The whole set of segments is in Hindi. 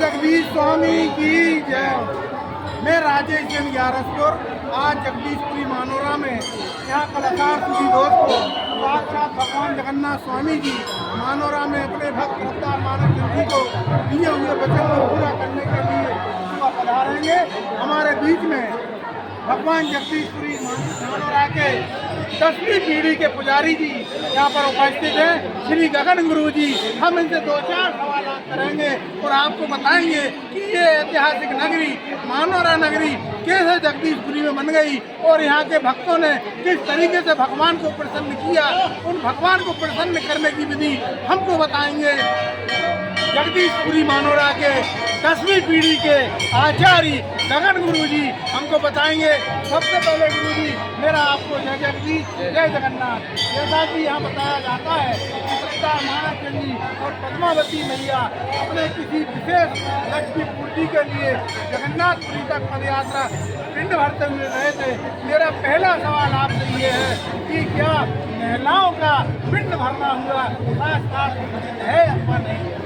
जगदीश स्वामी की जय। मैं राजेश जैन ग्यारसपुर आज जगदीशपुरी मानोरा में यहाँ कलाकार सुधी दोस्त को साक्षात भगवान जगन्नाथ स्वामी जी मानोरा में अपने भक्त रफ्तार मानव जिंदगी को दिए हुए वचन को पूरा करने के लिए सुबह पधारेंगे। हमारे बीच में भगवान जगदीशपुरी मानोरा के 10वीं पीढ़ी के पुजारी जी यहाँ पर उपस्थित हैं, श्री गगन गुरु जी। हम इनसे 2-4 सवाल करेंगे और आपको बताएंगे कि ये ऐतिहासिक नगरी मानोरा नगरी कैसे जगदीशपुरी में बन गई और यहाँ के भक्तों ने किस तरीके से भगवान को प्रसन्न किया। उन भगवान को प्रसन्न करने की विधि हमको बताएंगे जगदीशपुरी मानोरा के 10वीं पीढ़ी के आचार्य गगन गुरु जी हमको बताएंगे। सबसे पहले गुरु जी मेरा आपको जय जगदीश जय जगन्नाथ। जैसा कि यहाँ बताया जाता है रफ्तार मानव जी और पद्मावती मैया अपने किसी विशेष लक्ष्मी पूर्ति के लिए जगन्नाथपुरी तक पदयात्रा पिंड भरते हुए रहे थे। मेरा पहला सवाल आपसे ये है कि क्या महिलाओं का पिंड भरना हुआ खास है अथवा नहीं?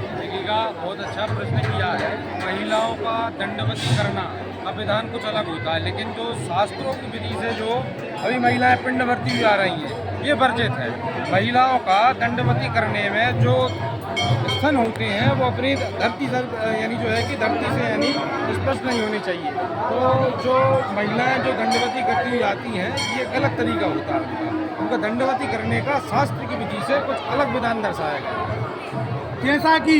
बहुत अच्छा प्रश्न किया है। महिलाओं का दंडवती करना का विधान कुछ अलग होता है, लेकिन जो शास्त्रों की विधि से जो अभी महिलाएं पिंड भरती हुई आ रही हैं ये वर्जित है। महिलाओं का दंडवती करने में जो स्तन होते हैं वो अपनी धरती यानी जो है कि धरती से यानी स्पर्श नहीं होने चाहिए। तो जो महिलाएं जो दंडवती करती हुई आती हैं ये गलत तरीका होता है। उनका दंडवती करने का शास्त्र की विधि से कुछ अलग विधान दर्शाया गया। जैसा कि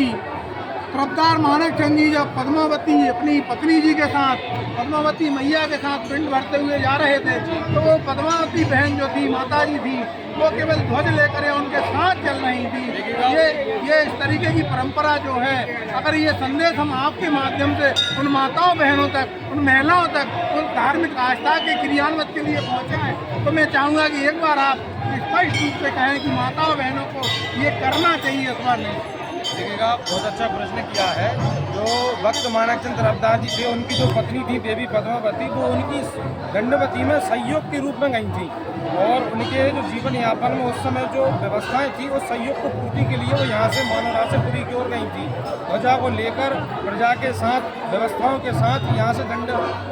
रफ्तार मानव चंद जी जब पद्मावती अपनी पत्नी जी के साथ पद्मावती मैया के साथ पिंड भरते हुए जा रहे थे तो वो पद्मावती बहन जो थी माता जी थी वो केवल ध्वज लेकर उनके साथ चल रही थी। ये इस तरीके की परंपरा जो है, अगर ये संदेश हम आपके माध्यम से उन माताओं बहनों तक उन महिलाओं तक उन धार्मिक आस्था के क्रियान्वयन के लिए पहुँचाएँ तो मैं चाहूँगा कि एक बार आप स्पष्ट रूप से कहें कि माताओं बहनों को ये करना चाहिए अथवा नहीं। देखिएगा बहुत अच्छा प्रश्न किया है। जो भक्त मानकचंद रफ्तार जी थे उनकी जो पत्नी थी देवी पद्मावती वो उनकी दंडवती में सहयोग के रूप में गई थी और उनके जो जीवन यापन में उस समय जो व्यवस्थाएं थी उस सहयोग को पूर्ति के लिए वो यहाँ से मानोरा से पुरी की ओर गई थी। ध्वजा को लेकर प्रजा के साथ व्यवस्थाओं के साथ यहाँ से दंड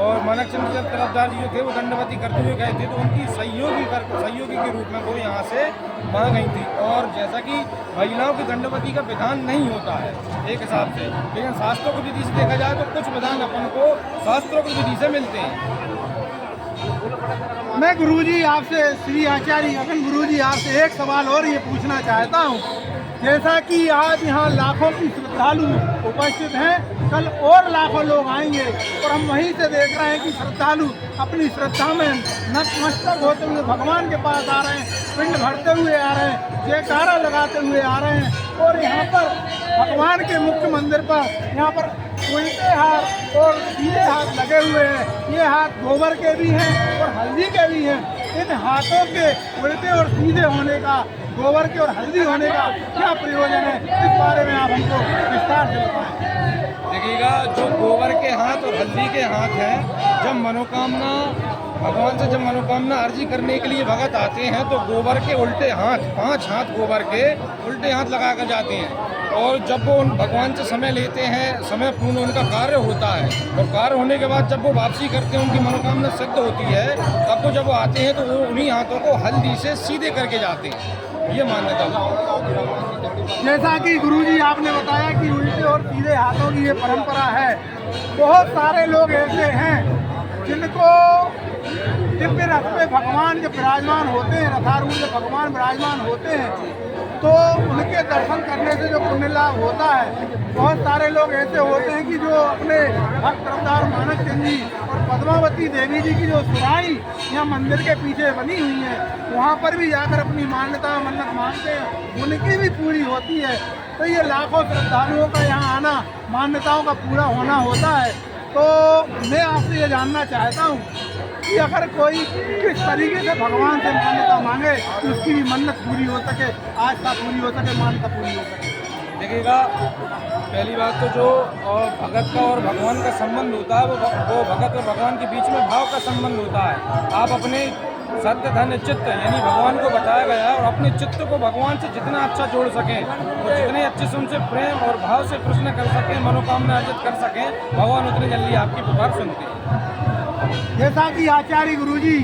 और मानकचंद रफ्तार जी जो थे वो दंडवती करते हुए गए थे तो उनकी सहयोगी के रूप में वो यहाँ से वहाँ गई थी। और जैसा कि महिलाओं की दंडवती का विधान नहीं होता है एक हिसाब से, लेकिन शास्त्रों की विधि से देखा जाए तो कुछ विधान अपन को शास्त्रों की विधि से मिलते हैं। मैं गुरुजी आपसे श्री आचार्य गगन गुरुजी आपसे एक सवाल और ये पूछना चाहता हूँ। जैसा कि आज यहाँ लाखों की श्रद्धालु उपस्थित हैं, कल और लाखों लोग आएंगे और हम वहीं से देख रहे हैं कि श्रद्धालु अपनी श्रद्धा में नतमस्तक होते हुए भगवान के पास आ रहे हैं, पिंड भरते हुए आ रहे हैं, जयकारा लगाते हुए आ रहे हैं। और यहाँ पर भगवान के मुख्य मंदिर पर यहाँ पर उल्टे हाथ और सीधे हाथ लगे हुए हैं। ये हाथ गोबर के भी हैं और हल्दी के भी हैं। इन हाथों के उल्टे और सीधे होने का, गोबर के और हल्दी होने का क्या प्रयोजन है, इस बारे में आप हमको विस्तार से बताएं। देखिएगा जो गोबर के हाथ और हल्दी के हाथ हैं, जब मनोकामना भगवान से जब मनोकामना अर्जी करने के लिए भगत आते हैं तो गोबर के उल्टे हाथ 5 हाथ गोबर के उल्टे हाथ लगा कर जाते हैं। और जब वो उन भगवान से समय लेते हैं, समय पूर्ण उनका कार्य होता है और कार्य होने के बाद जब वो वापसी करते हैं उनकी मनोकामना सिद्ध होती है, तब वो जब वो आते हैं तो वो उन्हीं हाथों को हल्दी से सीधे करके जाते हैं। ये मान्यता है। जैसा कि गुरुजी आपने बताया कि उल्टे और सीधे हाथों की ये परंपरा है, बहुत सारे लोग ऐसे हैं जिनको दिव्य रथ पे भगवान जब विराजमान होते हैं, रथारूढ़ जब भगवान विराजमान होते हैं तो उनके दर्शन करने से जो पुण्य लाभ होता है। बहुत सारे लोग ऐसे होते हैं कि जो अपने भक्त रफ्तार मानक चंद जी और पद्मावती देवी जी की जो सुराई यहाँ मंदिर के पीछे बनी हुई है वहाँ पर भी जाकर अपनी मान्यता मन्नत मांगते हैं, उनकी भी पूरी होती है। तो ये लाखों श्रद्धालुओं का यहाँ आना मान्यताओं का पूरा होना होता है। तो मैं आपसे ये जानना चाहता हूँ कि अगर कोई किस तरीके से भगवान से मान्यता मांगे तो उसकी भी मन्नत पूरी हो सके, आस्था पूरी हो सके, मान्यता पूरी हो सके। देखिएगा पहली बात तो जो भगत का और भगवान का संबंध होता है वो भगत और भगवान के बीच में भाव का संबंध होता है। आप अपने सत्य धन चित्त यानी भगवान को बताया गया है, और अपने चित्त को भगवान से जितना अच्छा जोड़ सकें और जितने अच्छे से उनसे प्रेम और भाव से प्रश्न कर सकें, मनोकामना अर्जित कर सकें, भगवान उतनी जल्दी आपकी पुकार सुनते हैं। जैसा कि आचार्य गुरुजी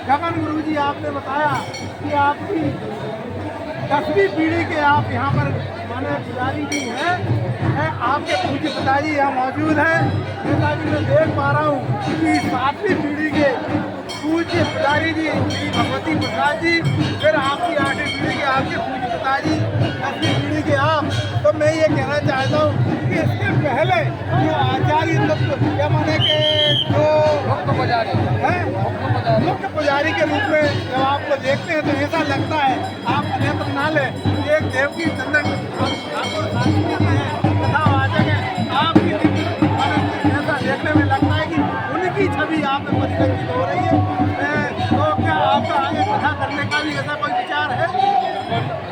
गगन गुरुजी आपने बताया कि आपकी 10वीं पीढ़ी के आप यहाँ पर माने पुजारी जी हैं, आपके पूज्य पिताजी यहाँ मौजूद हैं। जैसा कि मैं देख पा रहा हूँ कि 7वीं पीढ़ी के पूज्य पुजारी जी श्री भगवती प्रसाद जी, फिर आपकी 8वीं पीढ़ी के आपके पूज्य पिताजी, 10वीं पीढ़ी के आप। तो मैं ये कहना चाहता हूँ कि इसके पहले जो आचार्य तत्व क्या माने के जो मुख्य पुजारी है मुख्य पुजारी के रूप में जब आपको देखते हैं तो ऐसा लगता है, आप अन्यत्र ना ले, एक देवकी चंदन ठाकुर शास्त्री हैं, कथावाचक हैं, आपकी ऐसा देखने में लगता है कि उनकी छवि आप में परिलक्षित हो रही है। तो क्या आपका आगे कथा करने का भी ऐसा कोई विचार है?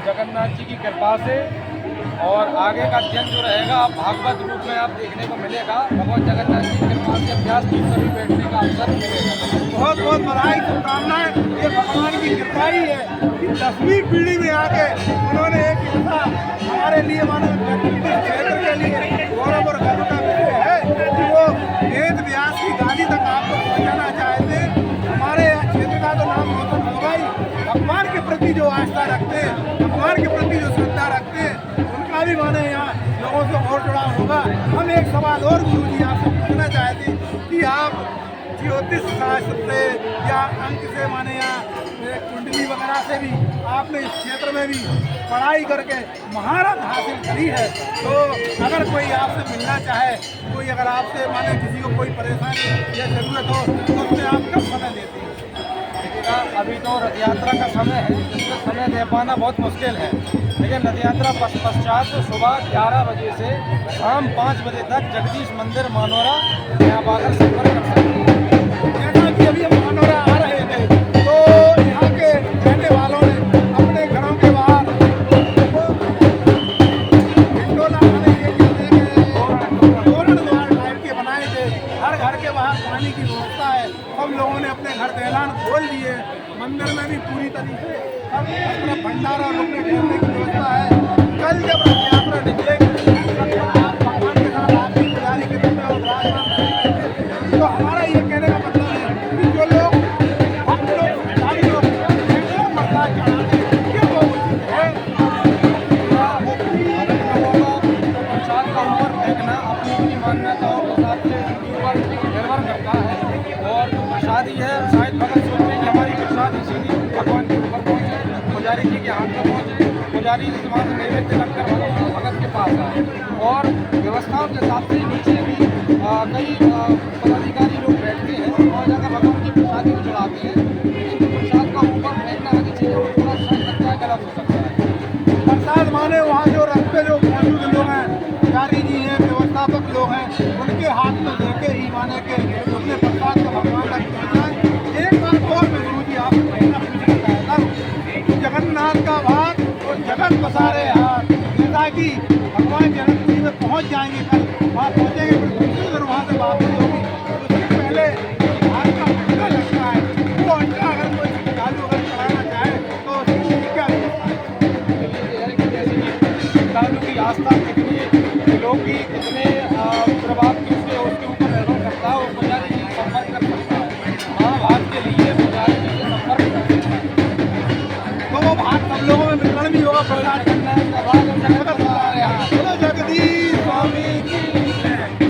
जगन्नाथ जी की कृपा से और आगे का अध्ययन जो रहेगा आप भागवत रूप में आप देखने को मिलेगा। भगवान जगन्नाथ जी की कृपा से अभ्यास की कभी बैठने का अवसर मिलेगा। बहुत बहुत बधाई, शुभकामनाएं। ये भगवान की कृपा ही है कि 10वीं पीढ़ी में आके उन्होंने एक ऐसा हमारे लिए मानो व्यक्तिगत क्षेत्र के लिए गौरव और गर्व का विषय है कि वो वेद व्यास की गादी तक आपको पहुँचाना चाहते हैं। हमारे क्षेत्र का तो नाम रोशन होगा ही, भगवान के प्रति जो आस्था रखते हैं, भगवान के प्रति जो श्रद्धा रखते हैं, उनका भी माने यहाँ लोगों से और जुड़ाव होगा। हम एक सवाल और गुरु जी आपसे पूछना चाहते हैं कि आप ज्योतिष शास्त्र से या अंक से माने या कुंडली वगैरह से भी आपने इस क्षेत्र में भी पढ़ाई करके महारत हासिल करी है। तो अगर कोई आपसे मिलना चाहे, कोई अगर आपसे माने किसी को कोई परेशानी या ज़रूरत हो तो उसमें आप कब समय देते हैं? देखिएगा, अभी तो रथ यात्रा का समय है, जिसमें समय दे पाना बहुत मुश्किल है, लेकिन रथ यात्रा पश्चात सुबह 11 बजे से शाम 5 बजे तक जगदीश मंदिर मानोरा यहाँ आकर संपर्क कर सकते हैं। जैसा कि अभी हम मानोरा आ रहे थे तो यहाँ के रहने वालों ने अपने घरों के बाहर हिंडोला तोरण द्वार टाइप के बनाए थे। हर घर के बाहर पानी की व्यवस्था है, सब लोगों ने अपने घर दहलान खोल दिए। मंदिर में भी पूरी तरीके से अपना भंडारा और अपने ठहरने की व्यवस्था है। कल जब रथ यात्रा निकलेगी आप भगवान के साथ आपकी पुजारी के रूप में विराजमान रहेंगे। तो हमारा ये कहने का मतलब है कि जो लोग हम लोग पुजारी लोग मरना चाहते हैं ये वो उचित है। प्रसाद का ऊपर फेंकना अपनी अपनी मान्यताओं के हिसाब से उनके ऊपर निर्भर करता है, और जो प्रसाद ही है शायद भगत सोचते हैं कि हमारी प्रसाद इसीलिए भगवान के ऊपर पहुँचे, पुजारी जी के हाथ में पहुँचे, पुजारी इस वहाँ से नैवेद्य रखकर भगत के पास आए। और व्यवस्थाओं के हिसाब से नीचे भी कई पदाधिकारी लोग बैठते हैं और जाकर भगवान की प्रसाद को चढ़ाते हैं, लेकिन प्रसाद का ऊपर फेंकना आदि चीज़ें वो थोड़ा सा लगता है गलत हो सकता है। प्रसाद माने वहाँ जो रस्ते जो मौजूद लोग हैं, पुजारी जी हैं, व्यवस्थापक लोग हैं, उनके हाथ में लेके ही माने के अपने प्रसाद को भगवान तक पहुँचाएं। एक बात और मैं गुरु जी आपसे कहना पूछना चाहता हूँ, जगन्नाथ का भाग और जगत पसारे हाथ, जैसा कि भगवान जनकपुरी में पहुँच जाएंगे, कल वहाँ पहुँचेंगे, फिर दूसरी दिन वहाँ से वापस होगी। उससे पहले हाथ का अंडा लगता है, वो अंडा अगर कोई श्रद्धालु अगर चढ़ाना चाहे तो उसकी क्या व्यवस्था है? श्रद्धालु की आस्था कितनी, लोग की